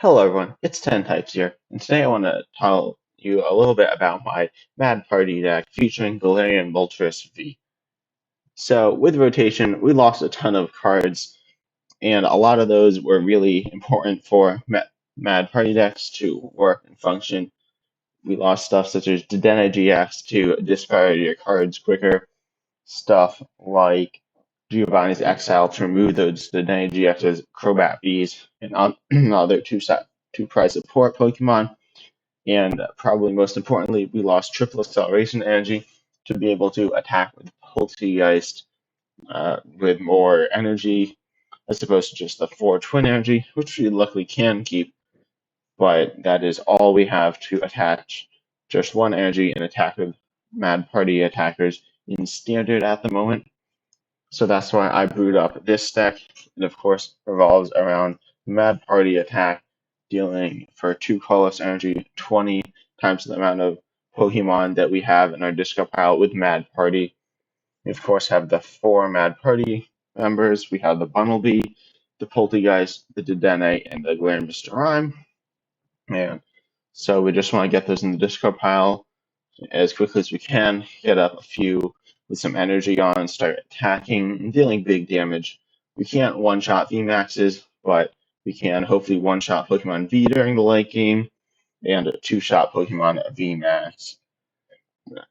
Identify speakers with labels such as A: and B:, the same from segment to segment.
A: Hello everyone, it's 10 Types here, and today I want to tell you a little bit about my Mad Party deck featuring Galarian Moltres V. So with rotation, we lost a ton of cards, and a lot of those were really important for Mad Party decks to work and function. We lost stuff such as Dedenne GX to discard your cards quicker, stuff like Giovanni's Exile to remove those Dedenne GX's Crobat Vs, and other two prize support Pokemon. And probably most importantly, we lost triple acceleration energy to be able to attack with Polteageist with more energy as opposed to just the 4 twin energy, which we luckily can keep, but that is all we have to attach just one energy and attack with Mad Party attackers in standard at the moment. So that's why I brewed up this deck. It of course revolves around Mad Party attack, dealing for 2 colorless energy, 20 times the amount of Pokemon that we have in our discard pile with Mad Party. We of course have the 4 Mad Party members. We have the Bunnelby, the Polteageist, the Dedenne, and the Galarian Mr. Rhyme. And so we just want to get those in the discard pile as quickly as we can, get up a few with some energy on, and start attacking and dealing big damage. We can't one-shot VMAXs, but we can hopefully one-shot Pokemon V during the late game, and two-shot Pokemon VMAX.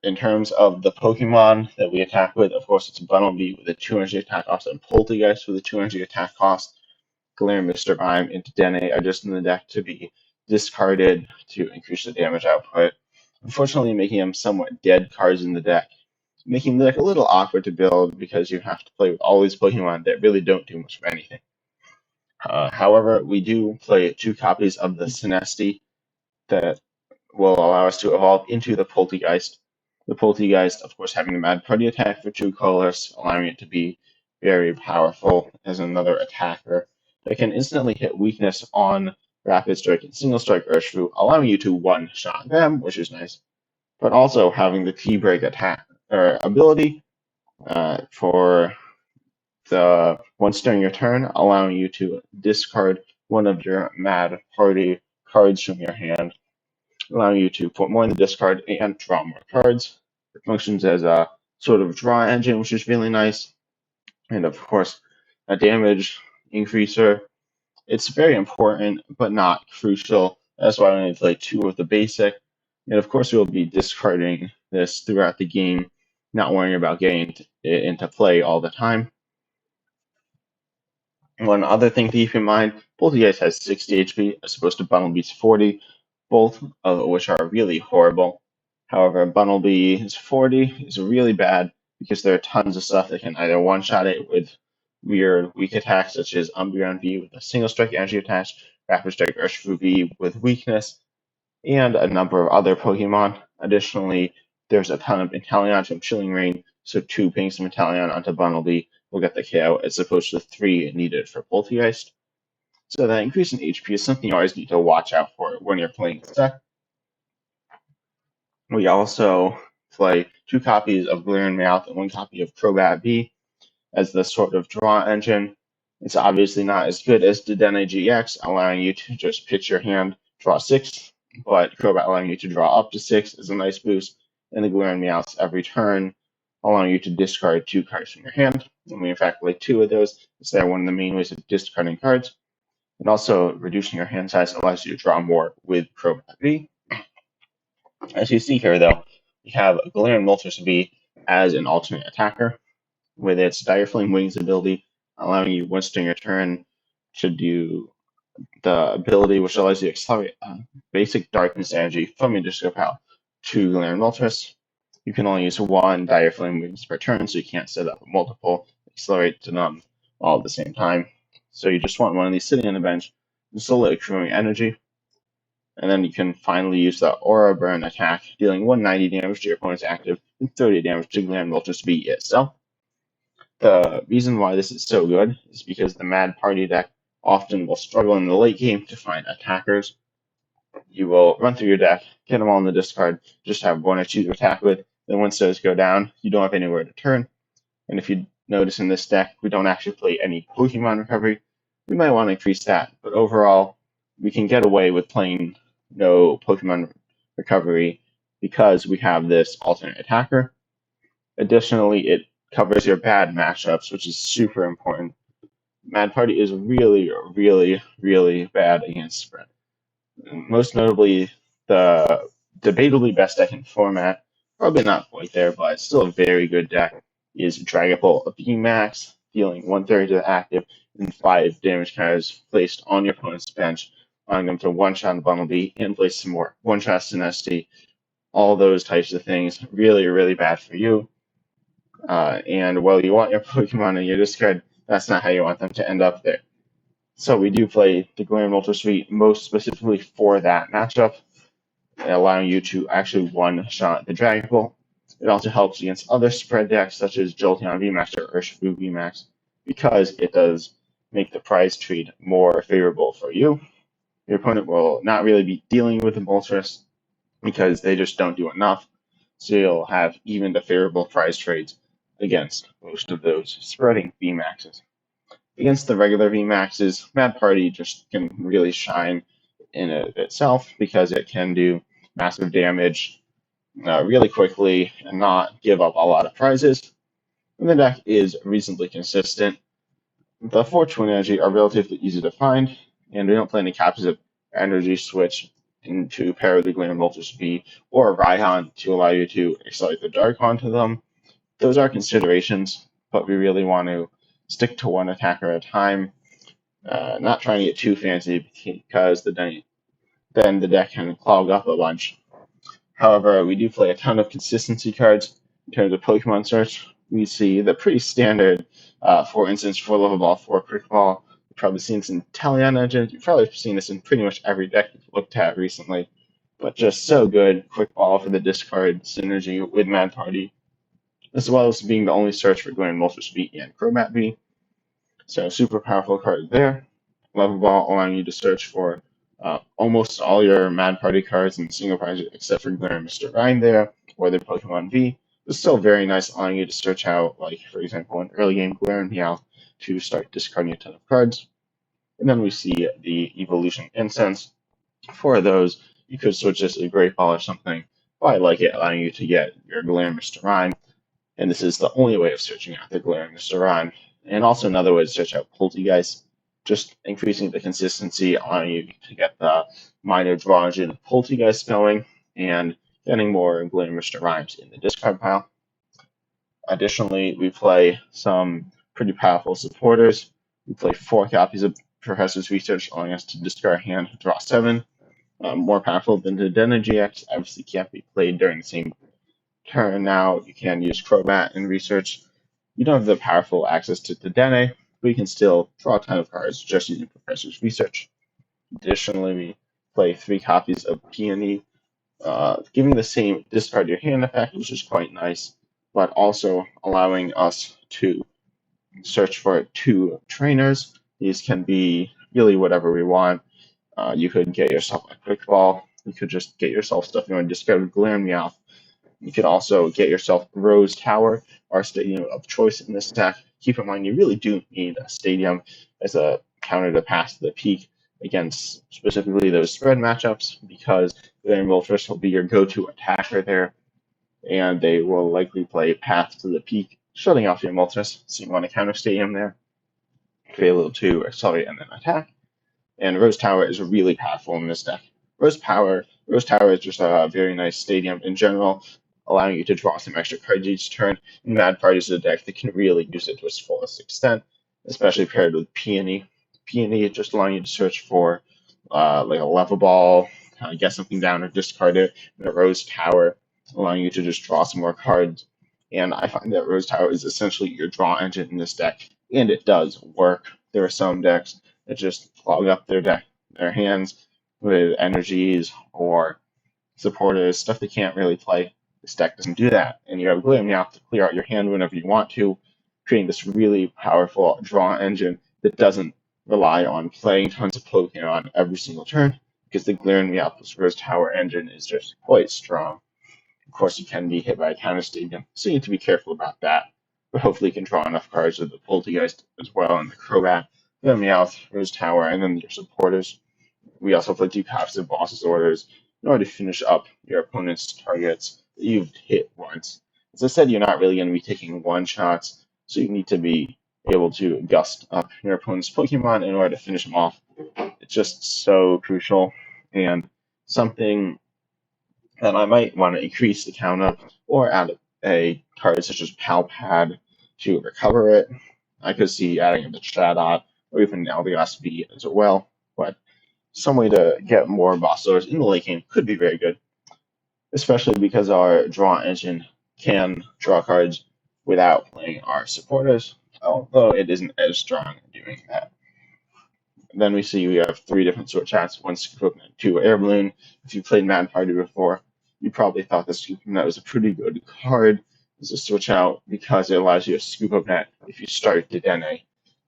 A: In terms of the Pokemon that we attack with, of course, it's Bunnelby with a 2 energy attack cost and Polteageist with a 2 energy attack cost. Galarian Mr. Mime and Dedenne are just in the deck to be discarded to increase the damage output. Unfortunately, making them somewhat dead cards in the deck, making the deck a little awkward to build because you have to play with all these Pokemon that really don't do much of anything. However, we do play 2 copies of the Sinesti that will allow us to evolve into the Polteageist. The Polteageist, of course, having the Mad Party attack for 2 colors, allowing it to be very powerful as another attacker that can instantly hit weakness on Rapid Strike and Single Strike Urshifu, allowing you to one-shot them, which is nice, but also having the T-Break attack or ability for the once during your turn, allowing you to discard one of your Mad Party cards from your hand, allowing you to put more in the discard and draw more cards. It functions as a sort of draw engine, which is really nice, and of course, a damage increaser. It's very important, but not crucial. That's why I only play 2 of the basic. And of course, we'll be discarding this throughout the game, not worrying about getting it into play all the time. One other thing to keep in mind, Polteageist has 60 HP as opposed to Bunnelby's 40, both of which are really horrible. However, Bunnelby's 40 is really bad because there are tons of stuff that can either one-shot it with weird weak attacks such as Umbreon V with a single strike energy attached, Rapid Strike Urshifu V with weakness, and a number of other Pokemon. Additionally, there's a ton of Inteleon from Chilling Reign, so 2 pings from Inteleon onto Bunnelby will get the KO as opposed to 3 needed for Polteageist. So that increase in HP is something you always need to watch out for when you're playing this deck. We also play 2 copies of Galarian Meowth and 1 copy of Crobat V as the sort of draw engine. It's obviously not as good as Dedenne GX, allowing you to just pitch your hand, draw 6, but Crobat allowing you to draw up to 6 is a nice boost, and the Galarian Meowths every turn, allowing you to discard 2 cards from your hand. And we in fact play 2 of those, as they're one of the main ways of discarding cards. And also, reducing your hand size allows you to draw more with Crobat V. As you see here, though, we have Galarian Moltres V as an alternate attacker, with its Dire Flame Wings ability, allowing you once during your turn to do the ability which allows you to accelerate basic darkness energy from your discard pile to Galarian Moltres. You can only use 1 Dire Flame Wings per turn, so you can't set up multiple accelerate to them all at the same time. So you just want one of these sitting on the bench and slowly accruing energy. And then you can finally use the Aura Burn attack, dealing 190 damage to your opponent's active and 30 damage to Galarian Moltres V itself. The reason why this is so good is because the Mad Party deck often will struggle in the late game to find attackers. You will run through your deck, get them all in the discard, just have 1 or 2 to attack with, then once those go down, you don't have anywhere to turn. And if you notice in this deck, we don't actually play any Pokemon recovery. We might want to increase that, but overall, we can get away with playing no Pokemon recovery because we have this alternate attacker. Additionally, it covers your bad matchups, which is super important. Mad Party is really, really, really bad against Sprint. Most notably, the debatably best deck in format, probably not quite there, but still a very good deck, is Dragapult of VMAX, dealing 1/3 to the active and 5 damage counters placed on your opponent's bench, allowing them to one-shot Bumblebee and place some more. One-shot Sinesty, all those types of things. Really, really bad for you. And while you want your Pokemon in your discard, that's not how you want them to end up there. So we do play the Galarian Moltres Suite most specifically for that matchup, allowing you to actually one-shot the Dragapult. It also helps against other spread decks such as Jolteon VMAX or Urshifu VMAX because it does make the prize trade more favorable for you. Your opponent will not really be dealing with the Moltres because they just don't do enough, so you'll have even the favorable prize trades against most of those spreading VMAXs. Against the regular VMAXs, Mad Party just can really shine in itself because it can do massive damage really quickly and not give up a lot of prizes. And the deck is reasonably consistent. The 4 Twin Energy are relatively easy to find, and we don't play any copies of Energy Switch to pair with the Galarian Moltres V or Raihan to allow you to accelerate the Dark onto them. Those are considerations, but we really want to stick to one attacker at a time, not trying to get too fancy because then the deck can clog up a bunch. However, we do play a ton of consistency cards in terms of Pokemon search. We see the pretty standard, for instance, 4 Level Ball, 4 Quick Ball. You've probably seen this in Talion Legends. You've probably seen this in pretty much every deck you've looked at recently. But just so good. Quick Ball for the discard synergy with Mad Party, as well as being the only search for Galarian Moltres V and Crobat V. So super powerful card there. Level Ball allowing you to search for almost all your Mad Party cards in single prize except for Galarian Mr. Rhyme there, or the Pokemon V. It's still very nice, allowing you to search out, like, for example, an early game Galarian Meowth to start discarding a ton of cards. And then we see the Evolution Incense. For those, you could switch this to a Great Ball or something, but I like it, allowing you to get your Galarian Mr. Rhyme. And this is the only way of searching out the Galarian Mr. Rhyme. And also another way to search out Poltegeist, just increasing the consistency, allowing you to get the minor draw engine Poltegeist going, and getting more Galarian Mr. Rhymes in the discard pile. Additionally, we play some pretty powerful supporters. We play 4 copies of Professor's Research, allowing us to discard hand, draw 7. More powerful than the Dena GX, obviously can't be played during the same turn. Now you can use Crobat and Research. You don't have the powerful access to the Dene, but you can still draw a ton of cards just using Professor's Research. Additionally, we play 3 copies of Peony, giving the same discard your hand effect, which is quite nice, but also allowing us to search for 2 trainers. These can be really whatever we want. You could get yourself a Quick Ball. You could just get yourself stuff you want to discard with Galarian Meowth. You could also get yourself Rose Tower, our stadium of choice in this deck. Keep in mind, you really do need a stadium as a counter to Path to the Peak against specifically those spread matchups, because Galarian Moltres will be your go-to attacker there, and they will likely play Path to the Peak, shutting off your Moltres, so you want to counter stadium there, fail to accelerate and then attack. And Rose Tower is really powerful in this deck. Rose Tower is just a very nice stadium in general, allowing you to draw some extra cards each turn. And Mad Party is a deck that can really use it to its fullest extent, especially paired with Peony. Peony is just allowing you to search for like a level ball, get something down or discard it, and a Rose Tower, allowing you to just draw some more cards. And I find that Rose Tower is essentially your draw engine in this deck, and it does work. There are some decks that just clog up their hands with energies or supporters, stuff they can't really play. This deck doesn't do that, and you have Galarian Meowth to clear out your hand whenever you want to, creating this really powerful draw engine that doesn't rely on playing tons of Pokemon every single turn, because the Galarian Meowth Rose Tower engine is just quite strong. Of course, you can be hit by a counter stadium, so you need to be careful about that, but hopefully you can draw enough cards with the Poltegeist as well, and the Crobat, the Meowth, Rose Tower, and then your supporters. We also play 2 passive boss's orders in order to finish up your opponent's targets that you've hit once. As I said, you're not really going to be taking one-shots, so you need to be able to gust up your opponent's Pokemon in order to finish them off. It's just so crucial, and something that I might want to increase the count of, or add a card such as Palpad to recover it. I could see adding the Shadot or even LBS B as well, but some way to get more boss doors in the late game could be very good, especially because our draw engine can draw cards without playing our supporters, although it isn't as strong at doing that. Then we see we have 3 different switch hats, 1 Scoop Net, 2 Air Balloon. If you played Mad Party before, you probably thought the Scoop Net was a pretty good card as a switch out because it allows you to scoop up net if you start the Dene,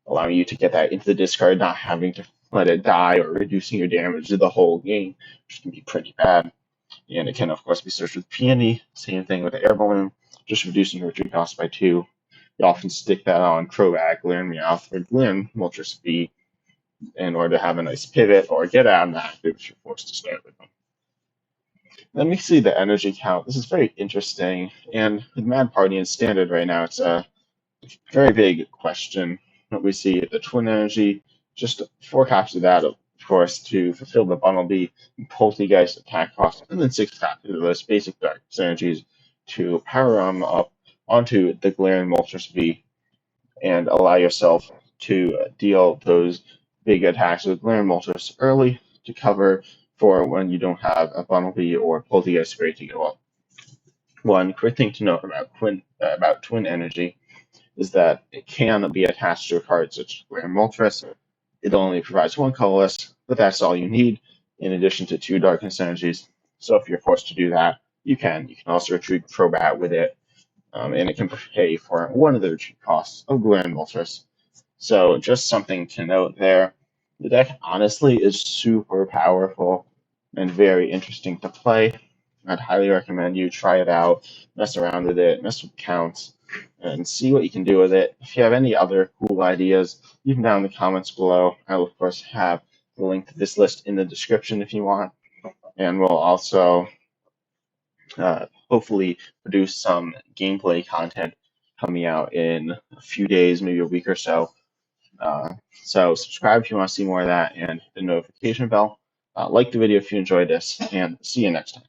A: allowing you to get that into the discard, not having to let it die or reducing your damage to the whole game, which can be pretty bad. And it can, of course, be searched with Peony. Same thing with the Air Balloon, just reducing your retreat cost by 2. You often stick that on Crobat, Glaring Meowth, or Galarian Moltres V in order to have a nice pivot or get out of active if you're forced to start with them. Then we see the energy count. This is very interesting, and with Mad Party in Standard right now, it's a very big question. What we see the Twin Energy, just 4 copies of that, of course, to fulfill the Bundle B and Poltergeist attack cost, and then 6 copies of those basic Dark Energies to power them up onto the Galarian Moltres V and allow yourself to deal those big attacks with Galarian Moltres early to cover for when you don't have a Bumblebee or Poltergeist ready to go up. One quick thing to note about Twin Energy is that it can be attached to a card such as Galarian Moltres. It only provides 1 colorless, but that's all you need, in addition to 2 Darkness Energies. So if you're forced to do that, you can. You can also retreat Crobat with it, and it can pay for 1 of the retreat costs of Galarian Moltres. So just something to note there. The deck honestly is super powerful and very interesting to play. I'd highly recommend you try it out, mess around with it, mess with counts, and see what you can do with it. If you have any other cool ideas, leave them down in the comments below. I will, of course, have the link to this list in the description if you want. And we'll also hopefully produce some gameplay content coming out in a few days, maybe a week or so. So subscribe if you want to see more of that, and hit the notification bell. Like the video if you enjoyed this, and see you next time.